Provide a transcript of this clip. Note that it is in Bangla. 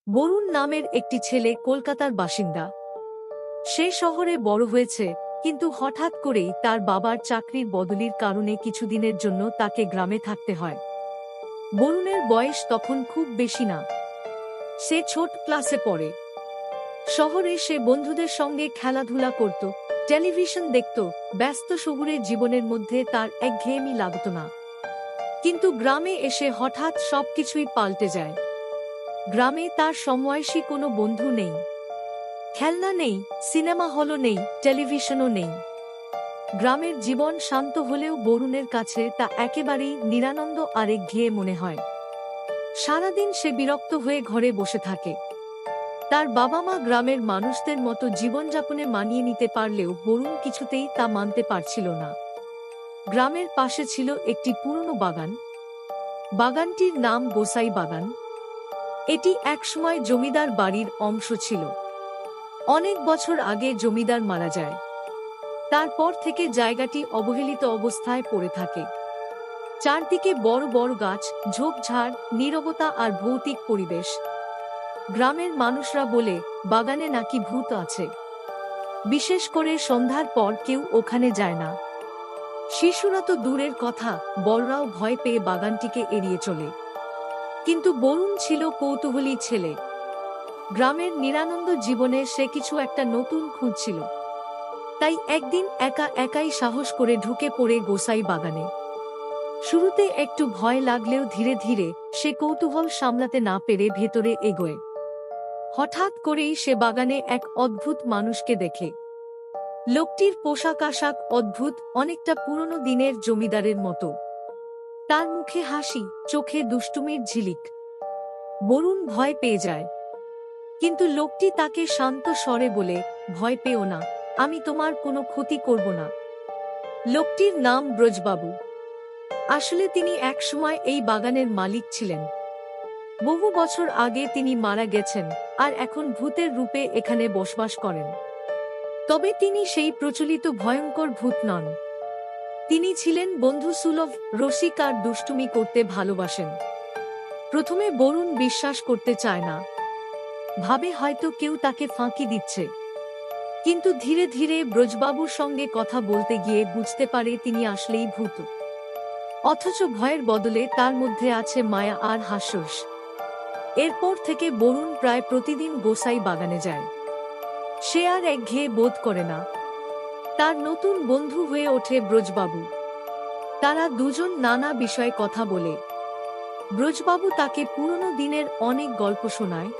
বরুণ নামের একটি ছেলে কলকাতার বাসিন্দা। সে শহরে বড় হয়েছে, কিন্তু হঠাৎ করেই তার বাবার চাকরির বদলির কারণে কিছুদিনের জন্য তাকে গ্রামে থাকতে হয়। বরুণের বয়স তখন খুব বেশি না, সে ছোট ক্লাসে পড়ে। শহরে সে বন্ধুদের সঙ্গে খেলাধুলা করত, টেলিভিশন দেখত, ব্যস্ত শহুরে জীবনের মধ্যে তার একঘেয়েমি লাগত না। কিন্তু গ্রামে এসে হঠাৎ সবকিছুই পাল্টে যায়। গ্রামে তার সমবয়সী কোনো বন্ধু নেই, খেলনা নেই, সিনেমা হলও নেই, টেলিভিশনও নেই। গ্রামের জীবন শান্ত হলেও বরুণের কাছে তা একেবারেই নিরানন্দ আর একঘেয়ে মনে হয়। সারাদিন সে বিরক্ত হয়ে ঘরে বসে থাকে। তার বাবা মা গ্রামের মানুষদের মতো জীবনযাপনে মানিয়ে নিতে পারলেও বরুণ কিছুতেই তা মানতে পারছিল না। গ্রামের পাশে ছিল একটি পুরনো বাগান। বাগানটির নাম গোসাই বাগান। এটি একসময় জমিদার বাড়ির অংশ ছিল। অনেক বছর আগে জমিদার মারা যায়। তারপর থেকে জায়গাটি অবহেলিত অবস্থায় পড়ে থাকে। চারদিকে বড় বড় গাছ, ঝোপঝাড়, নীরবতা আর ভৌতিক পরিবেশ। গ্রামের মানুষরা বলে বাগানে নাকি ভূত আছে। বিশেষ করে সন্ধ্যার পর কেউ ওখানে যায় না। শিশুরা তো দূরের কথা, বড়রাও ভয় পেয়ে বাগানটিকে এড়িয়ে চলে। কিন্তু বরুণ ছিল কৌতূহলী ছেলে। গ্রামের নিরানন্দ জীবনে সে কিছু একটা নতুন খুঁজছিল। তাই একদিন একা একাই সাহস করে ঢুকে পড়ে গোসাই বাগানে। শুরুতে একটু ভয় লাগলেও ধীরে ধীরে সে কৌতূহল সামলাতে না পেরে ভেতরে এগোয়। হঠাৎ করেই সে বাগানে এক অদ্ভুত মানুষকে দেখে। লোকটির পোশাক আশাক অদ্ভুত, অনেকটা পুরনো দিনের জমিদারের মতো। তার মুখে হাসি, চোখে দুষ্টুমির ঝিলিক। বরুণ ভয় পেয়ে যায়। কিন্তু লোকটি তাকে শান্ত স্বরে বলে, ভয় পেও না, আমি তোমার কোনো ক্ষতি করব না। লোকটির নাম ব্রজবাবু। আসলে তিনি একসময় এই বাগানের মালিক ছিলেন। বহু বছর আগে তিনি মারা গেছেন, আর এখন ভূতের রূপে এখানে বসবাস করেন। তবে তিনি সেই প্রচলিত ভয়ঙ্কর ভূত নন। তিনি ছিলেন বন্ধুসুলভ, রসিক আর দুষ্টুমি করতে ভালোবাসেন। প্রথমে বরুণ বিশ্বাস করতে চায় না, ভাবে হয়তো কেউ তাকে ফাঁকি দিচ্ছে। কিন্তু ধীরে ধীরে ব্রজবাবুর সঙ্গে কথা বলতে গিয়ে বুঝতে পারে তিনি আসলেই ভূত। অথচ ভয়ের বদলে তার মধ্যে আছে মায়া আর হাস্যরস। এরপর থেকে বরুণ প্রায় প্রতিদিন গোসাই বাগানে যায়। সে আর একঘেয়ে বোধ করে না। তার নতুন বন্ধু হয়ে ওঠে ব্রজবাবু। তারা দুজন নানা বিষয়ে কথা বলে। ব্রজবাবু তাকে পুরনো দিনের অনেক গল্প শোনায়।